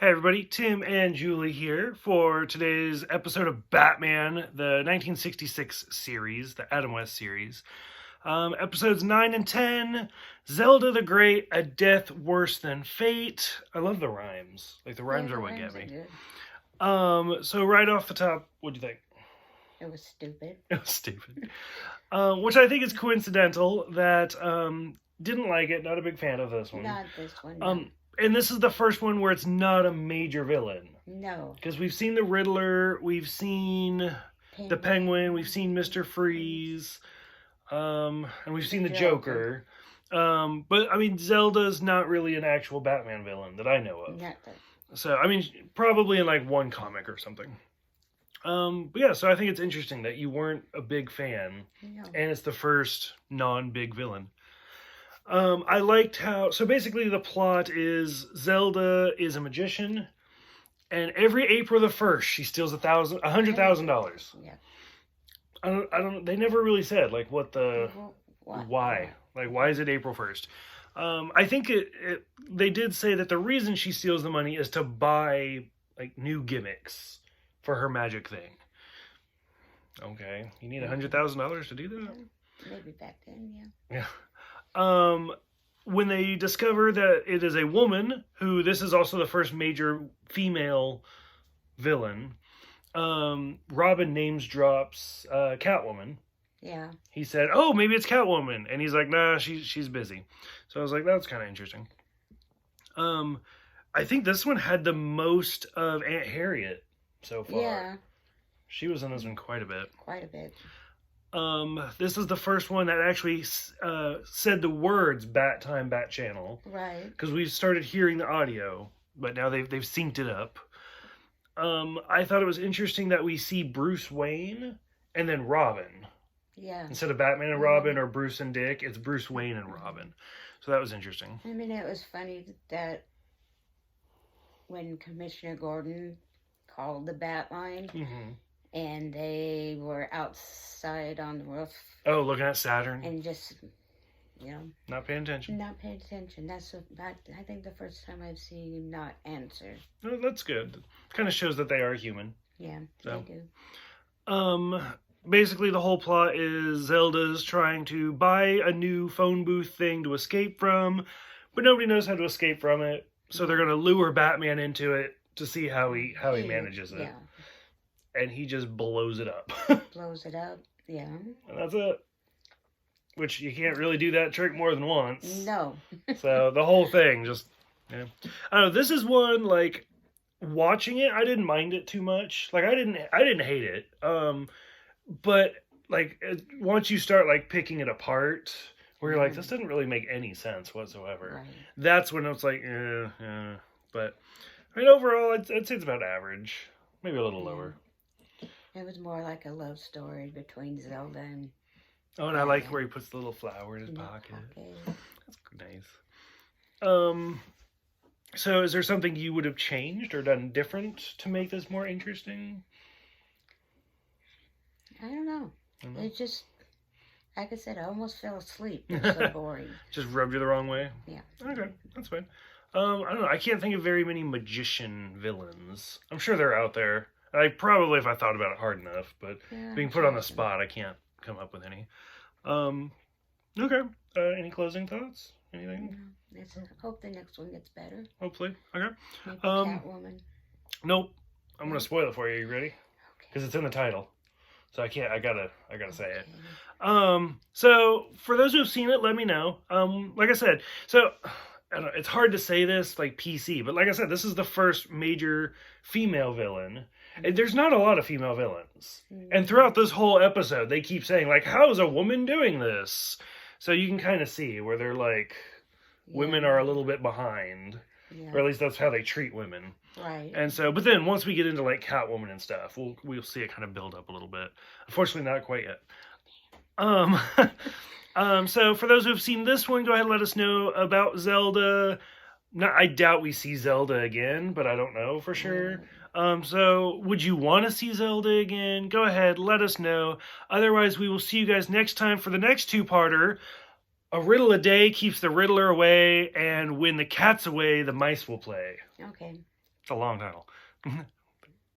Hey everybody, Tim and Julie here for today's episode of Batman, the 1966 series, the Adam West series. Episodes 9 and 10, Zelda the Great, A Death Worse Than Fate. I love the rhymes. Like, the rhymes are what get me. So right off the top, what'd you think? It was stupid. It was stupid. Which I think is coincidental that didn't like it, not a big fan of this one. Not this one, no. And this is the first one where it's not a major villain. No. Because we've seen the Riddler, we've seen the Penguin, we've seen Mr. Freeze, and we've seen the Joker. But, I mean, Zelda's not really an actual Batman villain that I know of. Nothing. So, I mean, probably in, like, one comic or something. But yeah, so I think it's interesting that you weren't a big fan. No. And it's the first non-big villain. I liked how, so basically the plot is Zelda is a magician, and every April the 1st she steals $100,000. Yeah. I don't, they never really said, like, what the, why. Like, why is it April 1st? I think they did say that the reason she steals the money is to buy, like, new gimmicks for her magic thing. Okay, you need $100,000 to do that? Maybe back then, yeah. Yeah. When they discover that it is a woman, who this is also the first major female villain, Robin names drops Catwoman. Yeah. He said, "Oh, maybe it's Catwoman," and he's like, "Nah, she's busy." So I was like, "That's kind of interesting." I think this one had the most of Aunt Harriet so far. Yeah. She was in this one quite a bit. Quite a bit. This is the first one that actually said the words "Bat Time, Bat Channel." Right. Because we've started hearing the audio, but now they've synced it up. I thought it was interesting that we see Bruce Wayne and then Robin. Yeah. Instead of Batman and Robin or Bruce and Dick, it's Bruce Wayne and Robin. So that was interesting. I mean, it was funny that when Commissioner Gordon called the Bat Line, and they were outside on the roof. Oh, looking at Saturn. And just, not paying attention. Not paying attention. That's, I think, the first time I've seen him not answer. Oh, that's good. Kind of shows that they are human. Yeah, so. They do. Basically, the whole plot is Zelda's trying to buy a new phone booth thing to escape from, but nobody knows how to escape from it. So they're going to lure Batman into it to see how he manages it. Yeah. And he just blows it up. Blows it up, yeah. And that's it. Which you can't really do that trick more than once. No. So the whole thing just, yeah. I don't know, this is one, like, watching it, I didn't mind it too much. Like, I didn't hate it. But, like, once you start, like, picking it apart, where you're like, this doesn't really make any sense whatsoever. Right. That's when it's like, But, I mean, overall, I'd say it's about average. Maybe a little lower. It was more like a love story between Zelda and... Oh, and I like where he puts the little flower in his pocket. That's nice. So is there something you would have changed or done different to make this more interesting? I don't know. It just, like I said, I almost fell asleep. It was so boring. Just rubbed you the wrong way? Yeah. Okay, that's fine. I don't know. I can't think of very many magician villains. I'm sure they're out there. I probably, if I thought about it hard enough, but being put on the spot, I can't come up with any. Okay. Any closing thoughts? Anything? I hope the next one gets better. Hopefully. Okay. Maybe Catwoman. Nope. I'm gonna spoil it for you. You ready? Okay. Because it's in the title, so I can't. I gotta say it. So for those who have seen it, let me know. Like I said, so I don't know, it's hard to say this like PC, but like I said, this is the first major female villain. And there's not a lot of female villains. And throughout this whole episode, they keep saying, like, how is a woman doing this? So you can kind of see where they're like, women are a little bit behind. Yeah. Or at least that's how they treat women. Right. And so, but then once we get into, like, Catwoman and stuff, we'll see it kind of build up a little bit. Unfortunately, not quite yet. So for those who have seen this one, go ahead and let us know about Zelda. I doubt we see Zelda again, but I don't know for sure. So would you want to see Zelda again? Go ahead, let us know. Otherwise, we will see you guys next time for the next two-parter. A riddle a day keeps the Riddler away, and when the cat's away, the mice will play. Okay. It's a long title.